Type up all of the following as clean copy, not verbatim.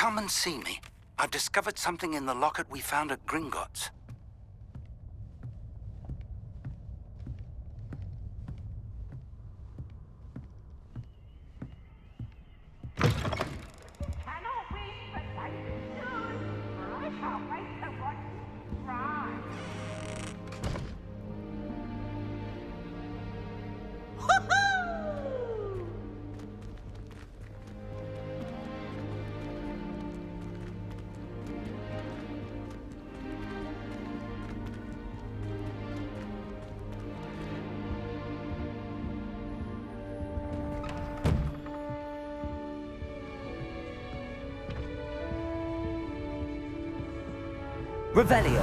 Come and see me. I've discovered something in the locket we found at Gringotts. Revelio.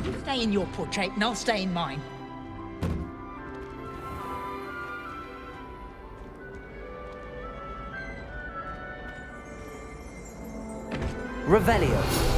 You stay in your portrait and I'll stay in mine. Revelio.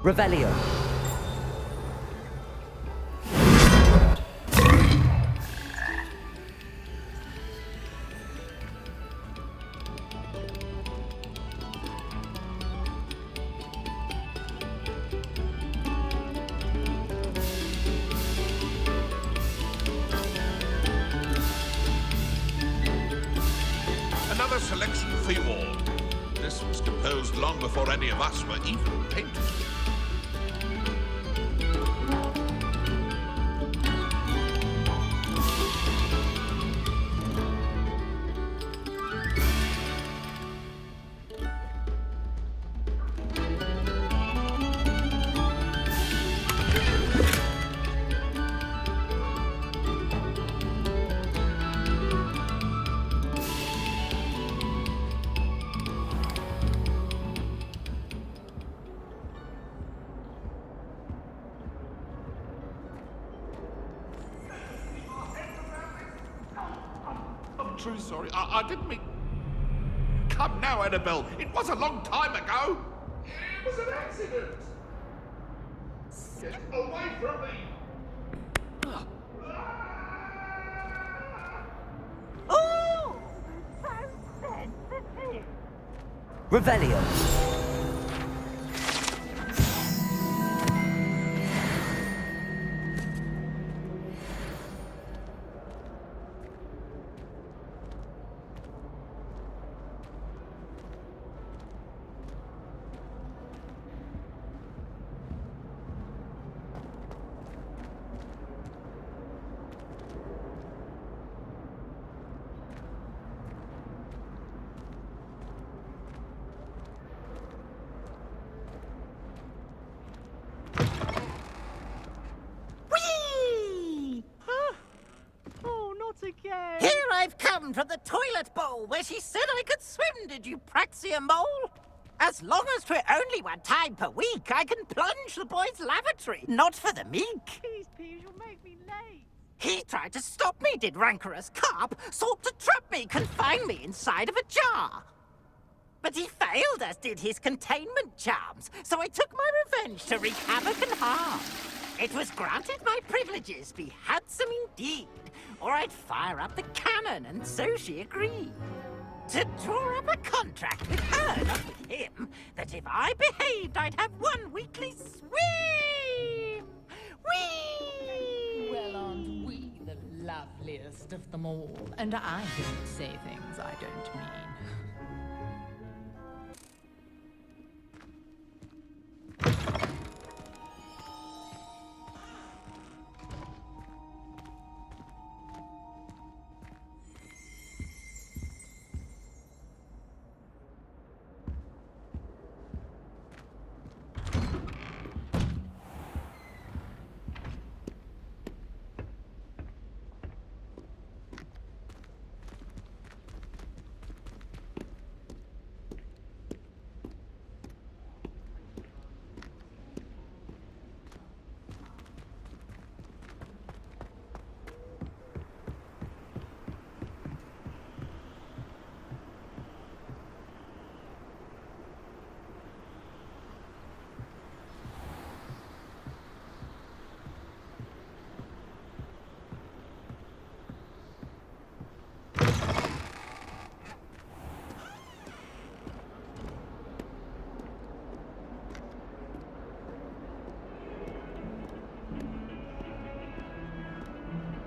Revelio. Another selection for you all. This was composed long before any of us were even painters. true sorry. I didn't mean... Come now, Annabelle. It was a long time ago. It was an accident. Get away from me. Oh! So sensitive. Revelio. Whee! Oh, not again. Here I've come from the toilet bowl where she said I could swim, did you praxia mole? As long as 'twere only one time per week, I can plunge the boy's lavatory, not for the meek. Please, Piers, you'll make me late. He tried to stop me, did rancorous carp, sought to trap me, confine me inside of a jar. But he failed, as did his containment charms, so I took my revenge to wreak havoc and harm. It was granted my privileges be handsome indeed, or I'd fire up the cannon, and so she agreed. To draw up a contract with her, not with him, that if I behaved, I'd have one weekly swim! Whee! Well, aren't we the loveliest of them all? And I don't say things I don't mean.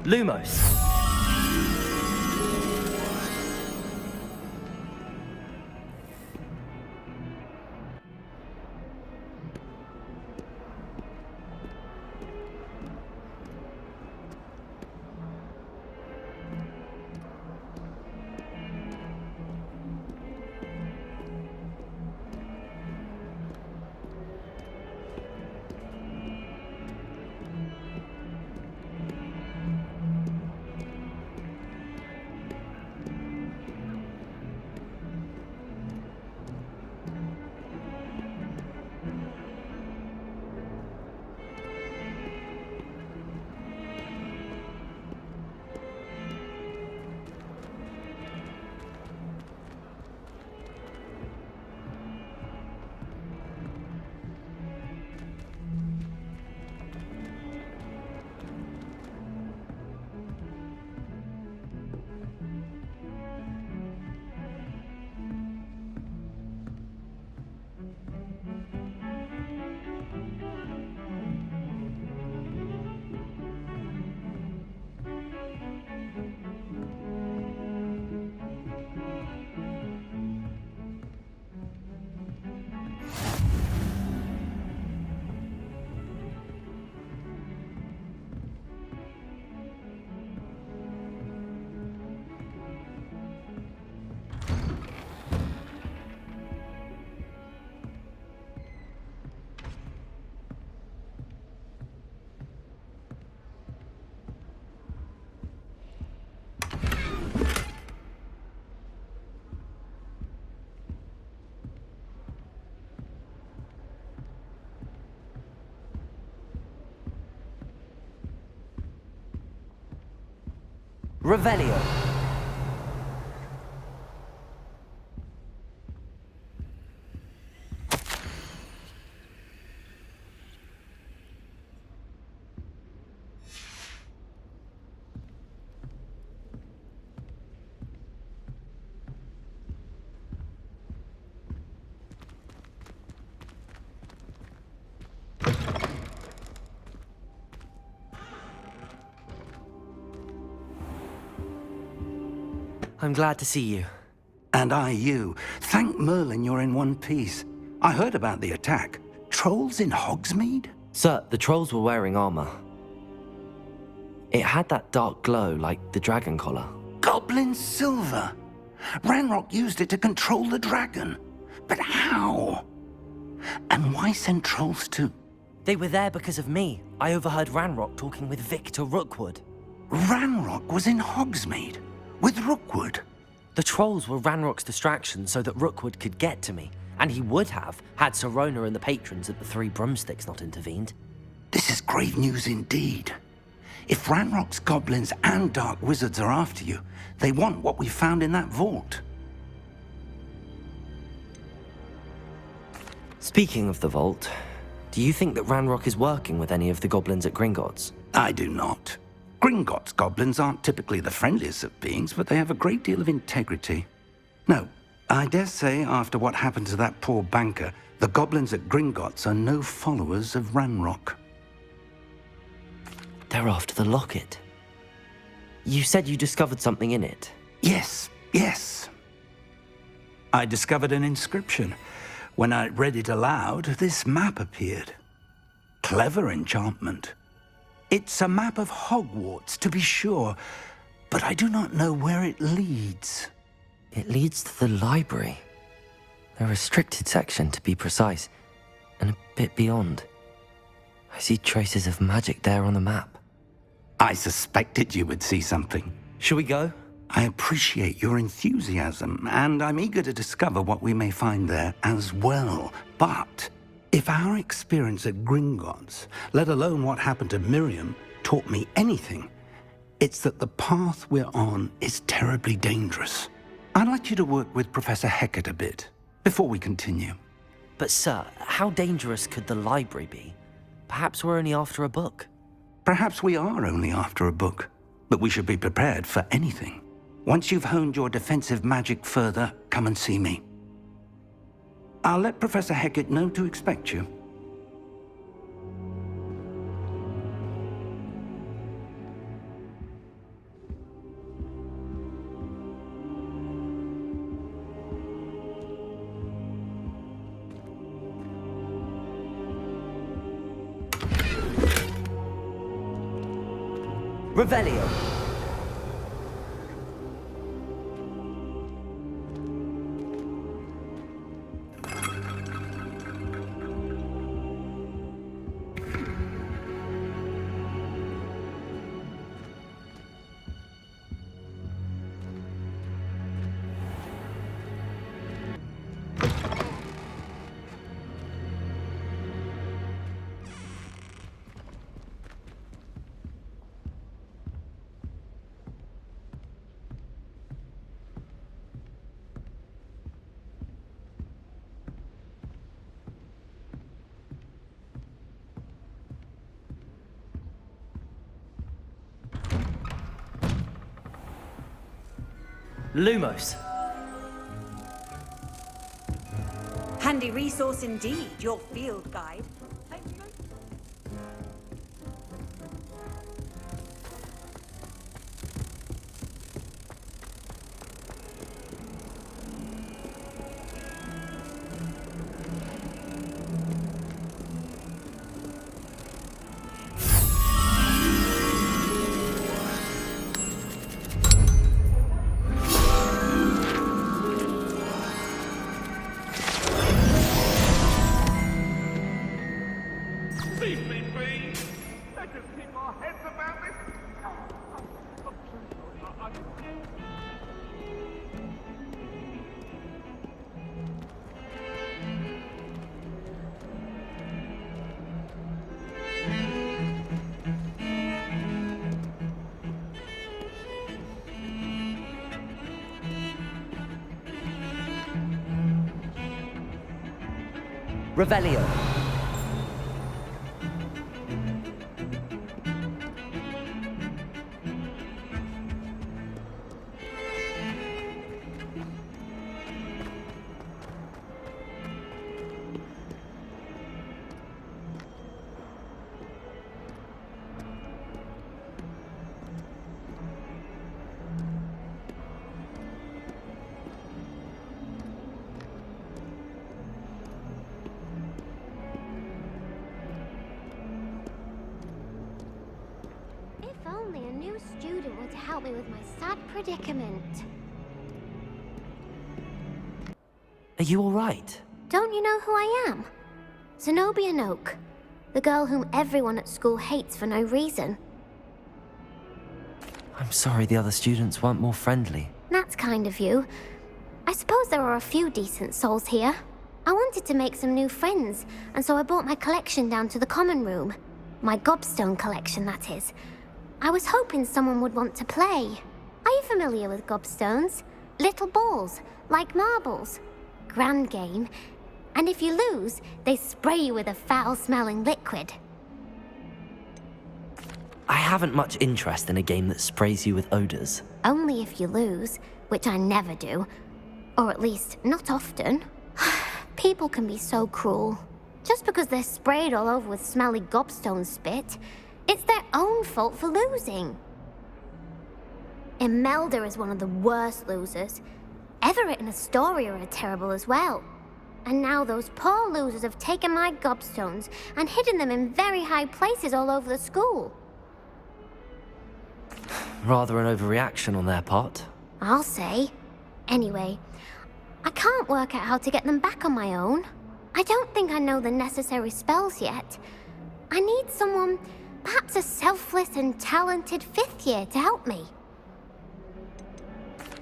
Lumos. Revelio. I'm glad to see you. And I you. Thank Merlin you're in one piece. I heard about the attack. Trolls in Hogsmeade? Sir, the trolls were wearing armor. It had that dark glow like the dragon collar. Goblin silver. Ranrock used it to control the dragon. But how? And why send trolls to... They were there because of me. I overheard Ranrock talking with Victor Rookwood. Ranrock was in Hogsmeade with Rookwood. The trolls were Ranrock's distraction so that Rookwood could get to me, and he would have had Sirona and the patrons at the Three Broomsticks not intervened. This is grave news indeed. If Ranrock's goblins and dark wizards are after you, they want what we found in that vault. Speaking of the vault, do you think that Ranrock is working with any of the goblins at Gringotts? I do not. Gringotts goblins aren't typically the friendliest of beings, but they have a great deal of integrity. No, I dare say after what happened to that poor banker, the goblins at Gringotts are no followers of Ranrock. They're after the locket. You said you discovered something in it. Yes. I discovered an inscription. When I read it aloud, this map appeared. Clever enchantment. It's a map of Hogwarts, to be sure, but I do not know where it leads. It leads to the library. A restricted section, to be precise, and a bit beyond. I see traces of magic there on the map. I suspected you would see something. Shall we go? I appreciate your enthusiasm, and I'm eager to discover what we may find there as well. But if our experience at Gringotts, let alone what happened to Miriam, taught me anything, it's that the path we're on is terribly dangerous. I'd like you to work with Professor Hecat a bit before we continue. But sir, how dangerous could the library be? Perhaps we're only after a book. Perhaps we are only after a book, but we should be prepared for anything. Once you've honed your defensive magic further, come and see me. I'll let Professor Hecat know to expect you. Revelio. Lumos. Handy resource indeed, your field guide. Leave me be! Let us keep our heads about this! Revelio. to help me with my sad predicament. Are you alright? Don't you know who I am? Zenobia Noak, the girl whom everyone at school hates for no reason. I'm sorry the other students weren't more friendly. That's kind of you. I suppose there are a few decent souls here. I wanted to make some new friends, and so I brought my collection down to the common room. My gobstone collection, that is. I was hoping someone would want to play. Are you familiar with gobstones? Little balls, like marbles. Grand game. And if you lose, they spray you with a foul-smelling liquid. I haven't much interest in a game that sprays you with odors. Only if you lose, which I never do. Or at least, not often. People can be so cruel. Just because they're sprayed all over with smelly gobstone spit, it's their own fault for losing. Imelda is one of the worst losers. Everett and Astoria are terrible as well. And now those poor losers have taken my gobstones and hidden them in very high places all over the school. Rather an overreaction on their part. I'll say. Anyway, I can't work out how to get them back on my own. I don't think I know the necessary spells yet. I need someone, perhaps a selfless and talented fifth year to help me.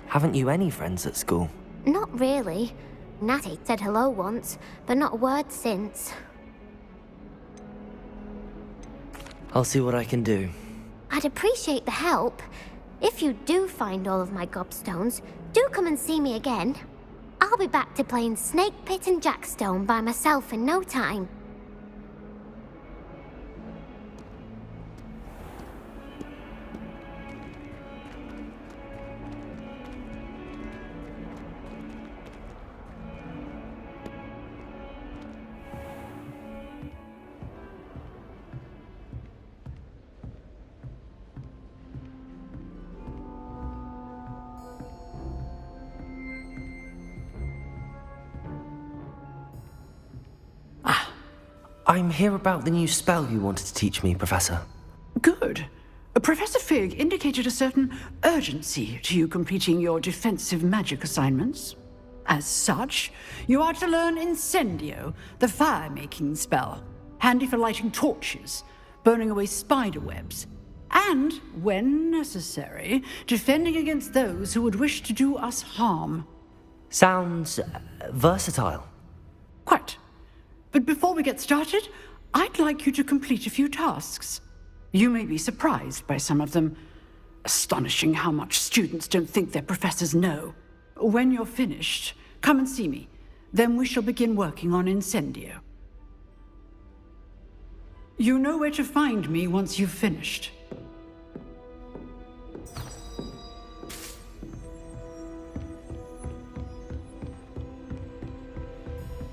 Haven't you any friends at school? Not really. Natty said hello once, but not a word since. I'll see what I can do. I'd appreciate the help. If you do find all of my gobstones, do come and see me again. I'll be back to playing Snake Pit and Jackstone by myself in no time. I'm here about the new spell you wanted to teach me, Professor. Good. Professor Fig indicated a certain urgency to you completing your defensive magic assignments. As such, you are to learn Incendio, the fire-making spell, handy for lighting torches, burning away spider webs, and, when necessary, defending against those who would wish to do us harm. Sounds versatile. Quite. But before we get started, I'd like you to complete a few tasks. You may be surprised by some of them. Astonishing how much students don't think their professors know. When you're finished, come and see me. Then we shall begin working on Incendio. You know where to find me once you've finished.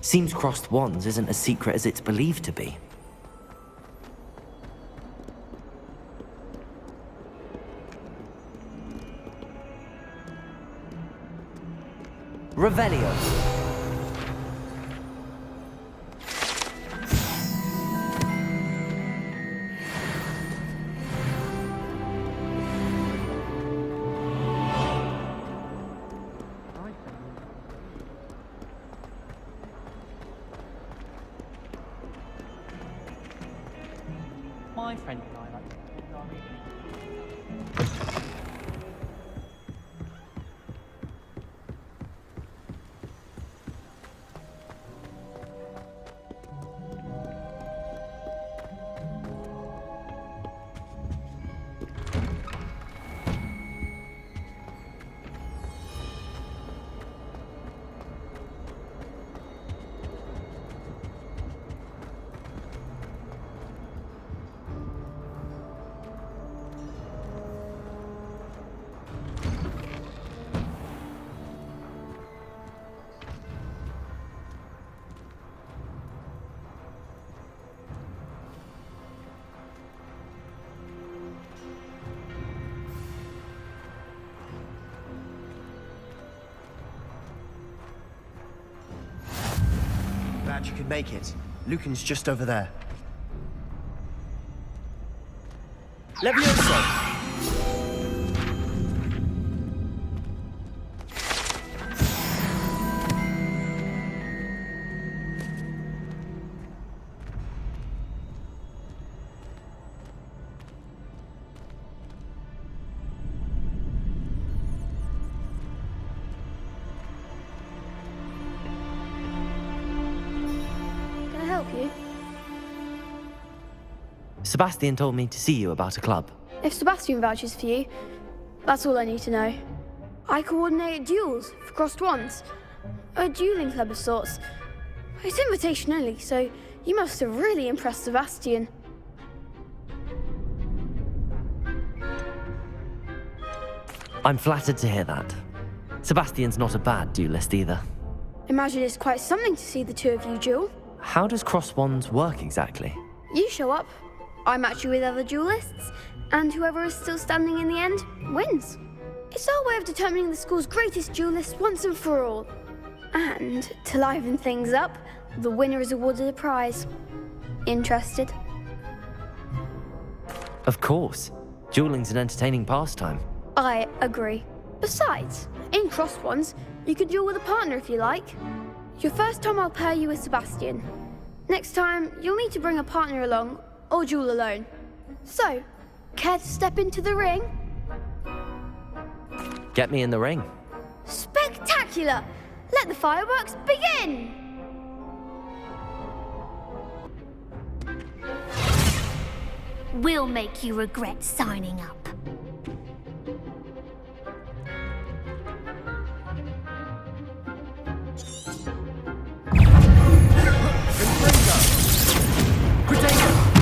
Seems crossed wands isn't as secret as it's believed to be. Revelio. My friend and I like to Glad you could make it. Lucan's just over there. Levioso! Sebastian told me to see you about a club. If Sebastian vouches for you, that's all I need to know. I coordinate duels for crossed wands. A dueling club of sorts. It's invitation only, so you must have really impressed Sebastian. I'm flattered to hear that. Sebastian's not a bad duelist either. Imagine it's quite something to see the two of you duel. How does cross wands work exactly? You show up, I match you with other duelists, and whoever is still standing in the end wins. It's our way of determining the school's greatest duelist once and for all. And to liven things up, the winner is awarded a prize. Interested? Of course. Dueling's an entertaining pastime. I agree. Besides, in crossed wands, you can duel with a partner if you like. Your first time I'll pair you with Sebastian. Next time, you'll need to bring a partner along, or duel alone. So, care to step into the ring? Get me in the ring. Spectacular! Let the fireworks begin! We'll make you regret signing up.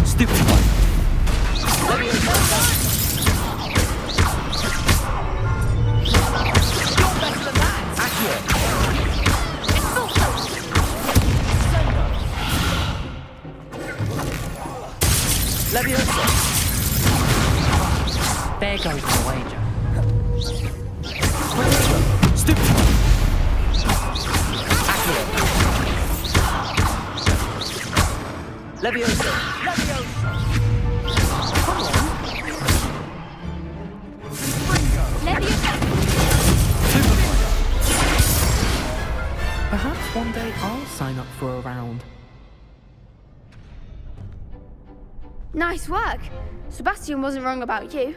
Stupid one. Leviosa. There goes the wager. Stupid. Leviosa. Leviosa. Come on. Leviosa. Perhaps one day I'll sign up for a round. Nice work. Sebastian wasn't wrong about you.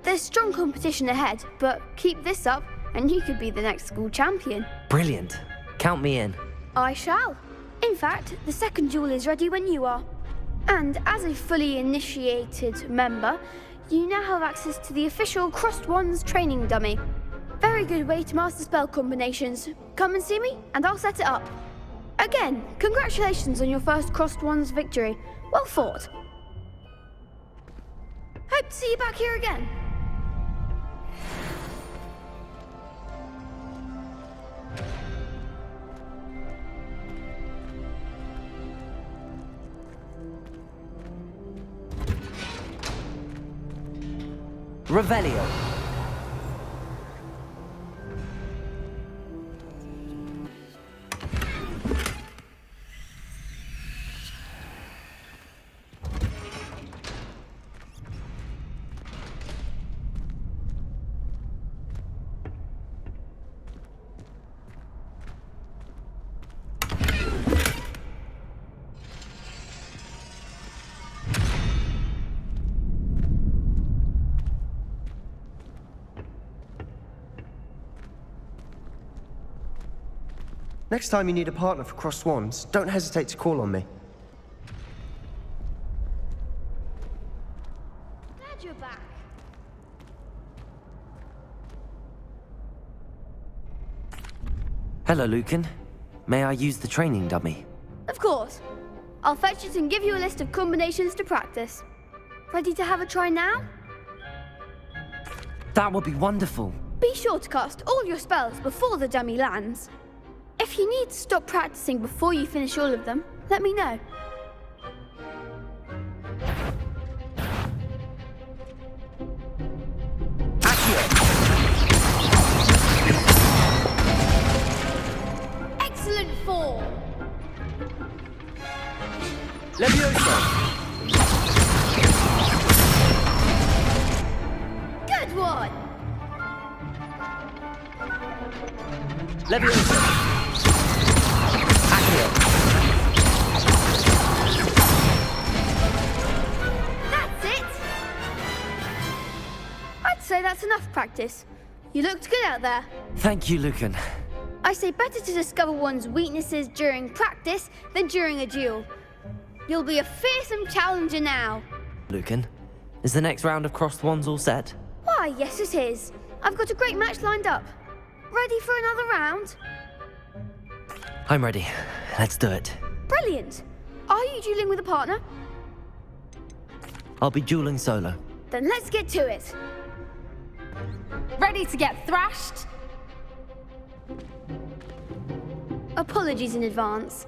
There's strong competition ahead, but keep this up and you could be the next school champion. Brilliant. Count me in. I shall. In fact, the second duel is ready when you are. And as a fully initiated member, you now have access to the official Crossed Wands training dummy. Very good way to master spell combinations. Come and see me, and I'll set it up. Again, congratulations on your first Crossed Wands victory. Well fought. Hope to see you back here again. Revelio. Next time you need a partner for Crossed Wands, don't hesitate to call on me. Glad you're back. Hello, Lucan. May I use the training dummy? Of course. I'll fetch it and give you a list of combinations to practice. Ready to have a try now? That would be wonderful. Be sure to cast all your spells before the dummy lands. If you need to stop practicing before you finish all of them, let me know. Excellent form. Leviosa. Good one. Leviosa. That's it. I'd say that's enough practice. You looked good out there. Thank you, Lucan. I say better to discover one's weaknesses during practice than during a duel. You'll be a fearsome challenger now. Lucan, is the next round of crossed wands all set? Why, yes it is. I've got a great match lined up. Ready for another round? I'm ready. Let's do it. Brilliant. Are you dueling with a partner? I'll be dueling solo. Then let's get to it. Ready to get thrashed? Apologies in advance.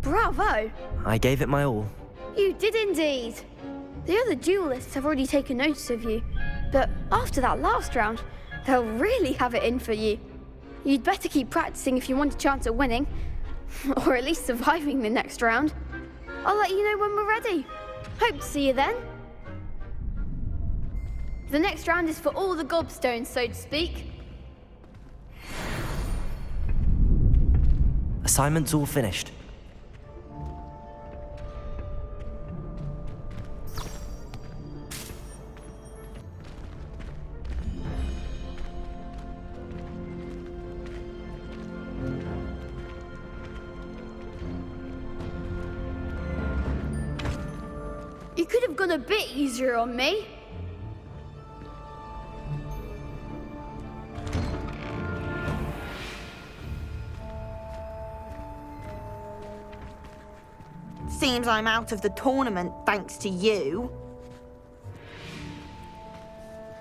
Bravo! I gave it my all. You did indeed. The other duelists have already taken notice of you, but after that last round, they'll really have it in for you. You'd better keep practicing if you want a chance at winning, or at least surviving the next round. I'll let you know when we're ready. Hope to see you then. The next round is for all the gobstones, so to speak. Assignment's all finished. You could have gone a bit easier on me. Seems I'm out of the tournament thanks to you.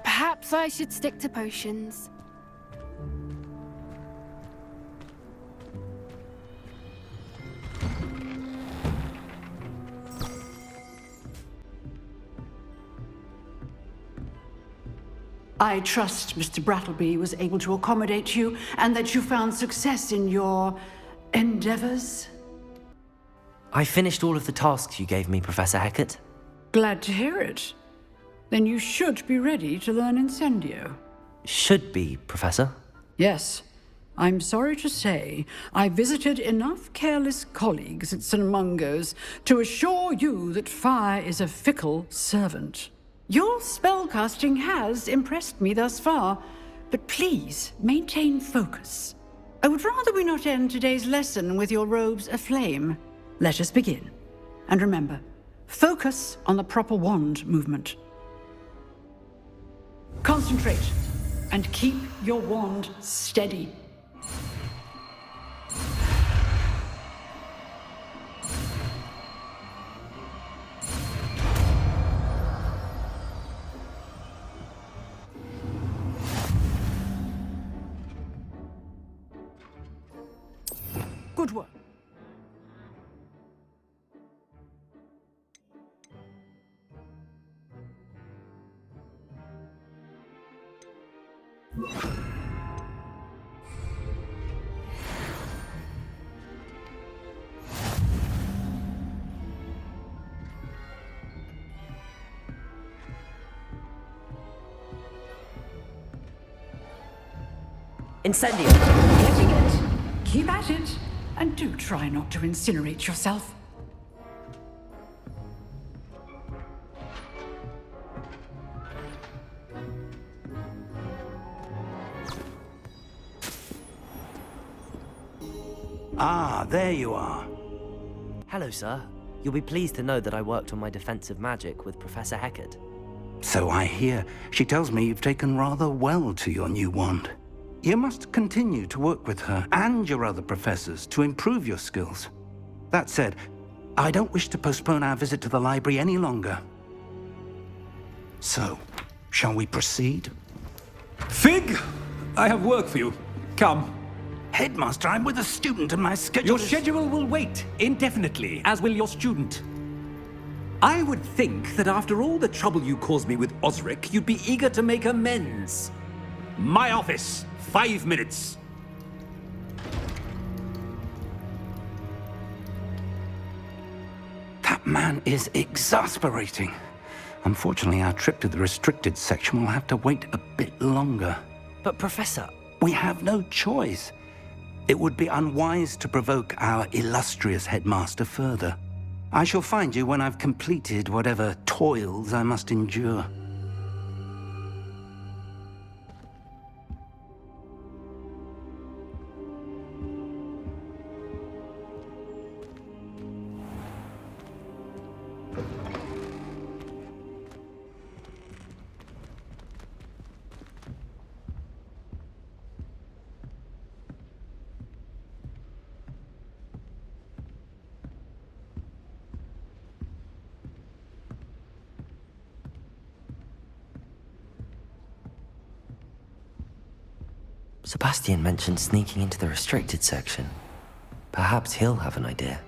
Perhaps I should stick to potions. I trust Mr. Brattleby was able to accommodate you and that you found success in your endeavors. I finished all of the tasks you gave me, Professor Hecat. Glad to hear it. Then you should be ready to learn Incendio. Should be, Professor. Yes. I'm sorry to say, I visited enough careless colleagues at St. Mungo's to assure you that fire is a fickle servant. Your spellcasting has impressed me thus far, but please maintain focus. I would rather we not end today's lesson with your robes aflame. Let us begin. And remember, focus on the proper wand movement. Concentrate and keep your wand steady. Good work. Incendio! Getting it. Keep at it. And do try not to incinerate yourself. Ah, there you are. Hello, sir. You'll be pleased to know that I worked on my defensive magic with Professor Heckard. So I hear. She tells me you've taken rather well to your new wand. You must continue to work with her and your other professors to improve your skills. That said, I don't wish to postpone our visit to the library any longer. So, shall we proceed? Fig! I have work for you. Come. Headmaster, I'm with a student and my schedule Your schedule will wait indefinitely, as will your student. I would think that after all the trouble you caused me with Osric, you'd be eager to make amends. My office, 5 minutes. That man is exasperating. Unfortunately, our trip to the restricted section will have to wait a bit longer. But Professor... We have no choice. It would be unwise to provoke our illustrious headmaster further. I shall find you when I've completed whatever toils I must endure. Sebastian mentioned sneaking into the restricted section. Perhaps he'll have an idea.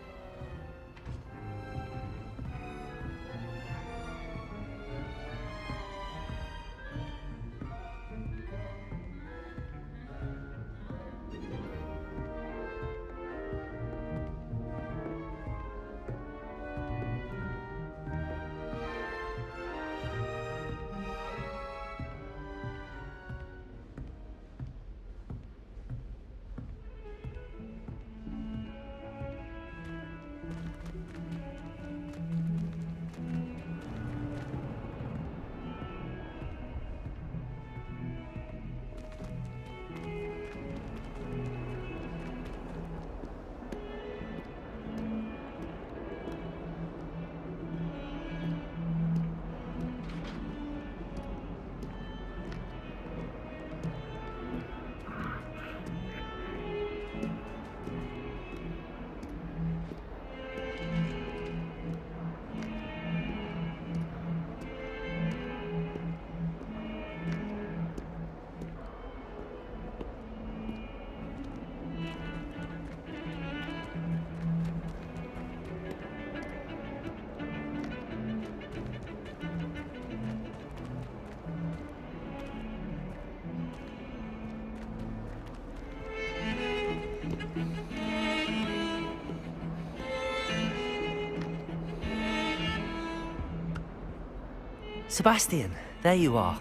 Sebastian, there you are.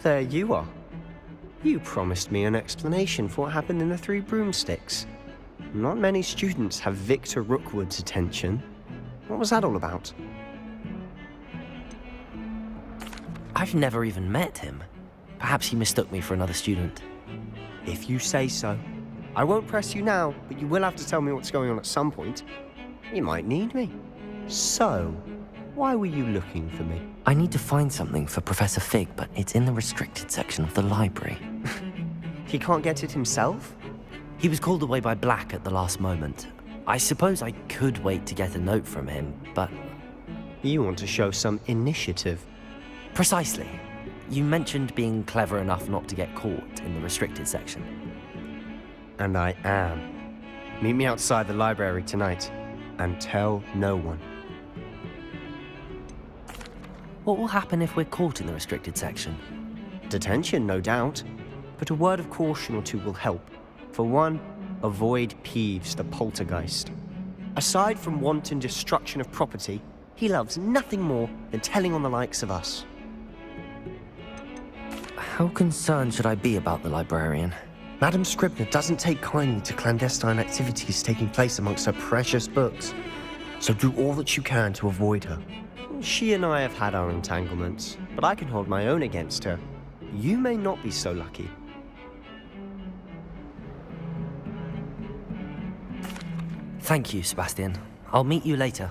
There you are. You promised me an explanation for what happened in the Three Broomsticks. Not many students have Victor Rookwood's attention. What was that all about? I've never even met him. Perhaps he mistook me for another student. If you say so. I won't press you now, but you will have to tell me what's going on at some point. You might need me. So, why were you looking for me? I need to find something for Professor Fig, but it's in the restricted section of the library. He can't get it himself? He was called away by Black at the last moment. I suppose I could wait to get a note from him, but... You want to show some initiative. Precisely. You mentioned being clever enough not to get caught in the restricted section. And I am. Meet me outside the library tonight, and tell no one. What will happen if we're caught in the restricted section? Detention, no doubt. But a word of caution or two will help. For one, avoid Peeves, the poltergeist. Aside from wanton destruction of property, he loves nothing more than telling on the likes of us. How concerned should I be about the librarian? Madam Scribner doesn't take kindly to clandestine activities taking place amongst her precious books, so do all that you can to avoid her. She and I have had our entanglements, but I can hold my own against her. You may not be so lucky. Thank you, Sebastian. I'll meet you later.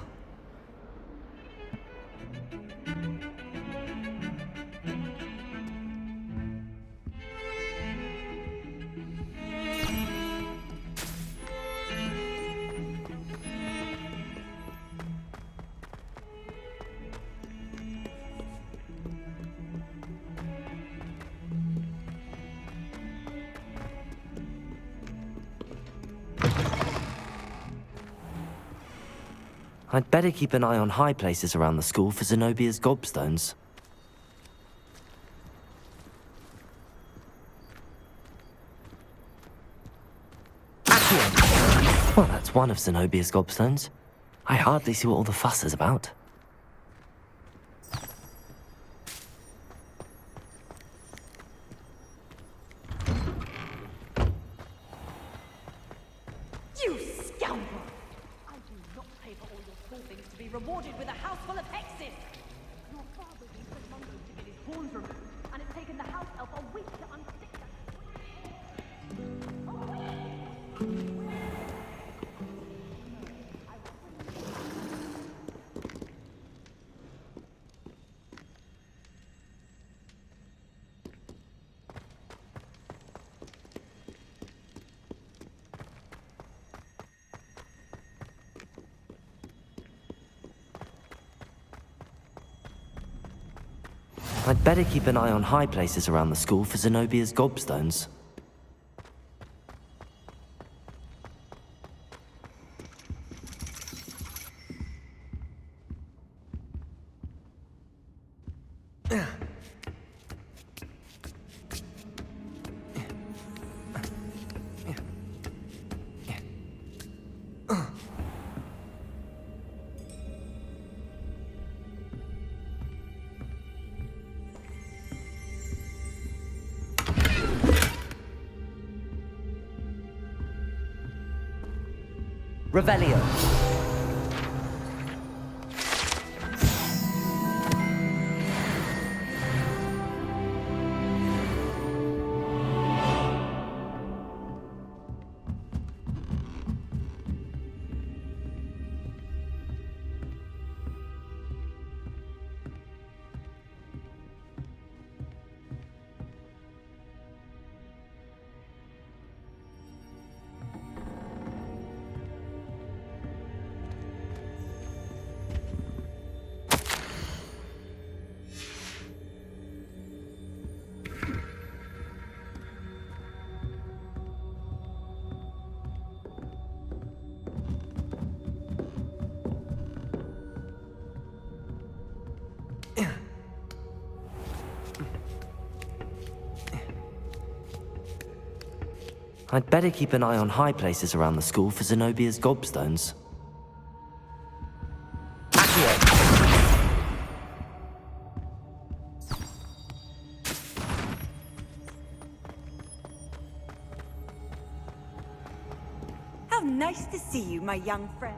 I'd better keep an eye on high places around the school for Zenobia's gobstones. Well, that's one of Zenobia's gobstones. I hardly see what all the fuss is about. You scoundrel! I do not pay for all your small things to be rewarded with a house full of hexes! Your father used the monkey to get his horns removed, and it's taken the house elf a week to unstick them. I'd better keep an eye on high places around the school for Zenobia's gobstones. Revelio. I'd better keep an eye on high places around the school for Zenobia's gobstones. How nice to see you, my young friend.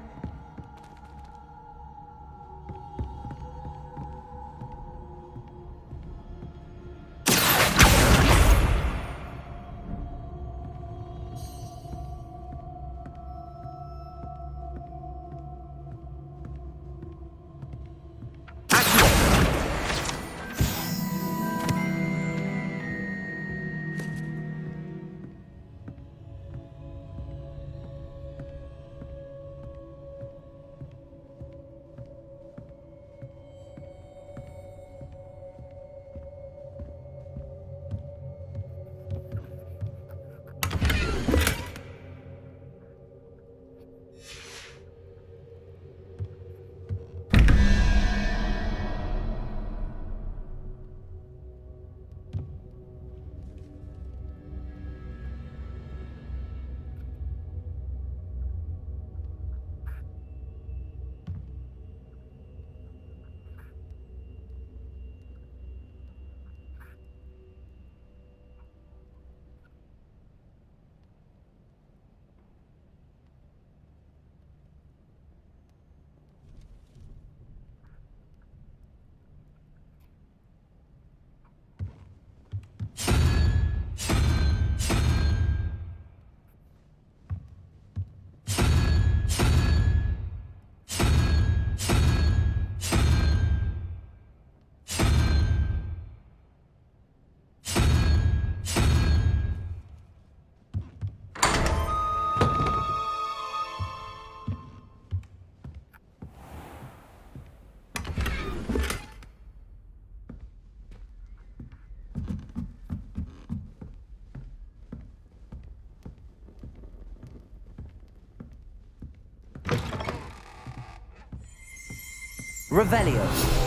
Revelio.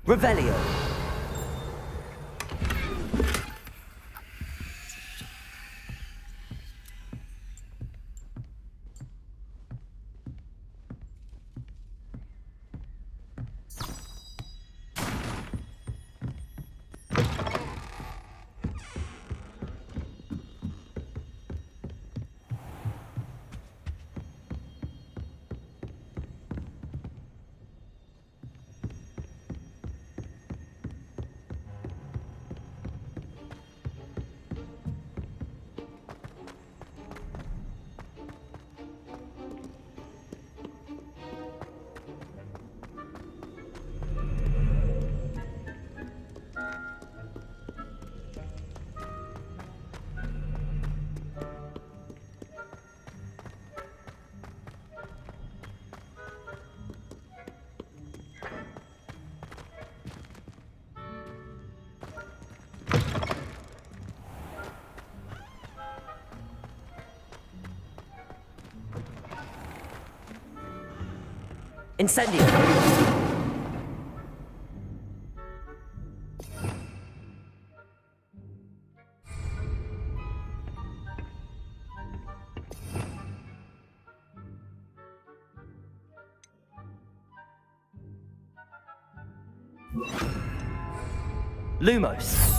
Revelio. Incendio. Lumos.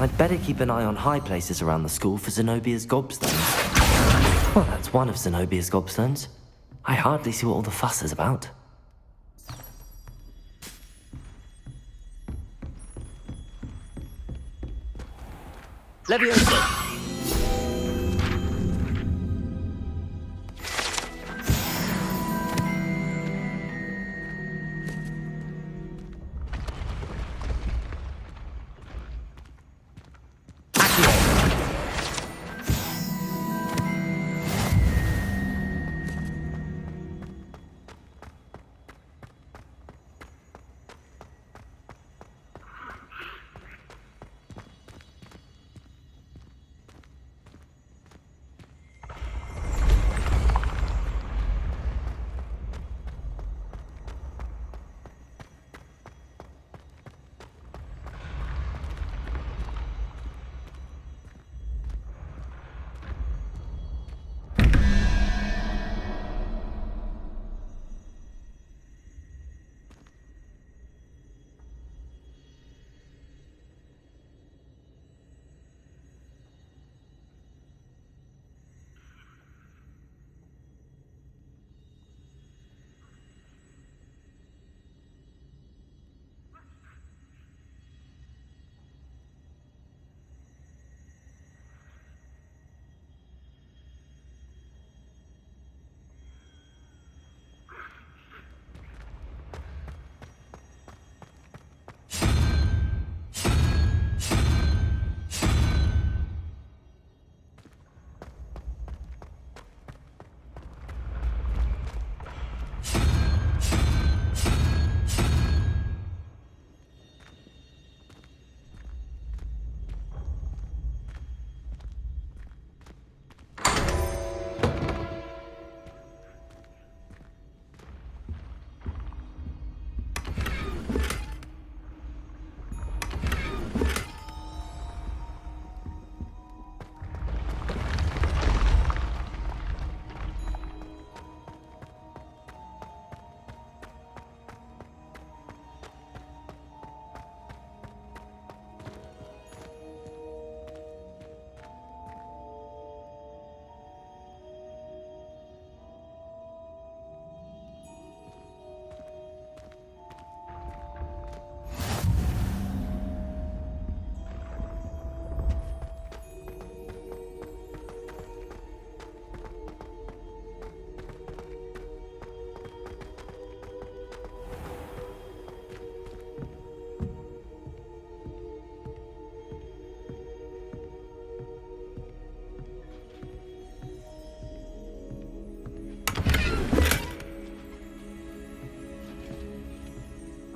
I'd better keep an eye on high places around the school for Zenobia's gobstones. Well, that's one of Zenobia's gobstones. I hardly see what all the fuss is about. Levioso!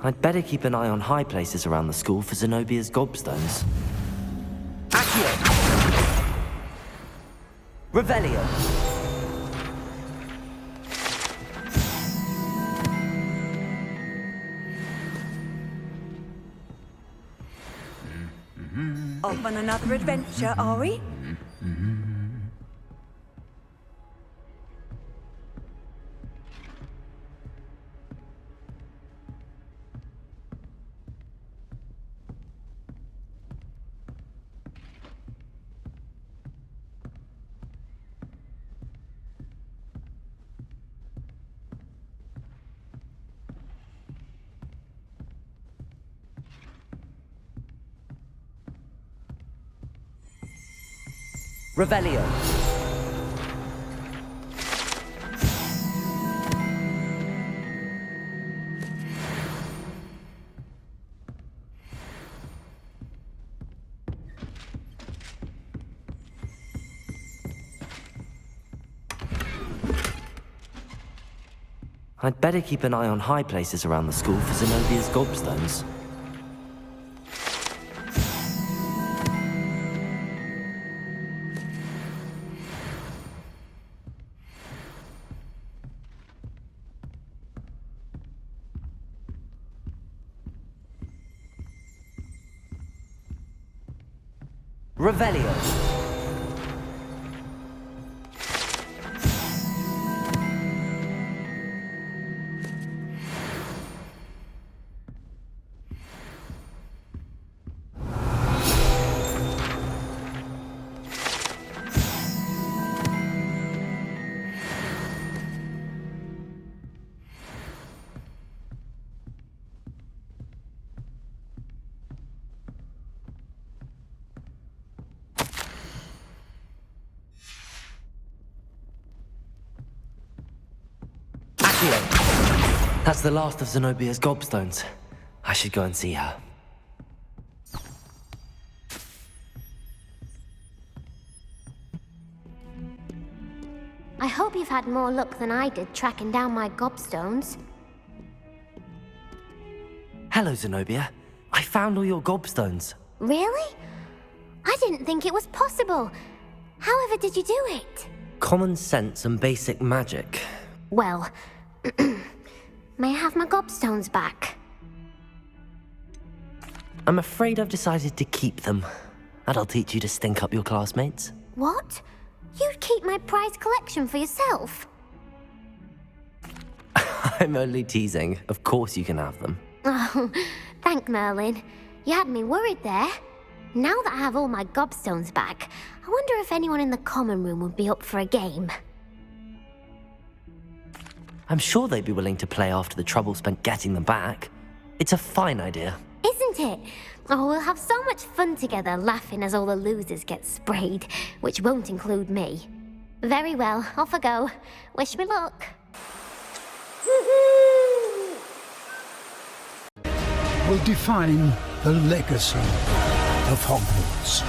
I'd better keep an eye on high places around the school for Zenobia's gobstones. Accio! Revelio! Off on another adventure, are we? Revelio! I'd better keep an eye on high places around the school for Zenobia's gobstones. Revelio! That's the last of Zenobia's gobstones. I should go and see her. I hope you've had more luck than I did tracking down my gobstones. Hello, Zenobia. I found all your gobstones. Really? I didn't think it was possible. However did you do it? Common sense and basic magic. Well, may I have my gobstones back? I'm afraid I've decided to keep them. That'll teach you to stink up your classmates. What? You'd keep my prized collection for yourself? I'm only teasing. Of course you can have them. Oh, thank Merlin. You had me worried there. Now that I have all my gobstones back, I wonder if anyone in the common room would be up for a game. I'm sure they'd be willing to play after the trouble spent getting them back. It's a fine idea. Isn't it? Oh, we'll have so much fun together laughing as all the losers get sprayed, which won't include me. Very well, off I go. Wish me luck. Will define the legacy of Hogwarts.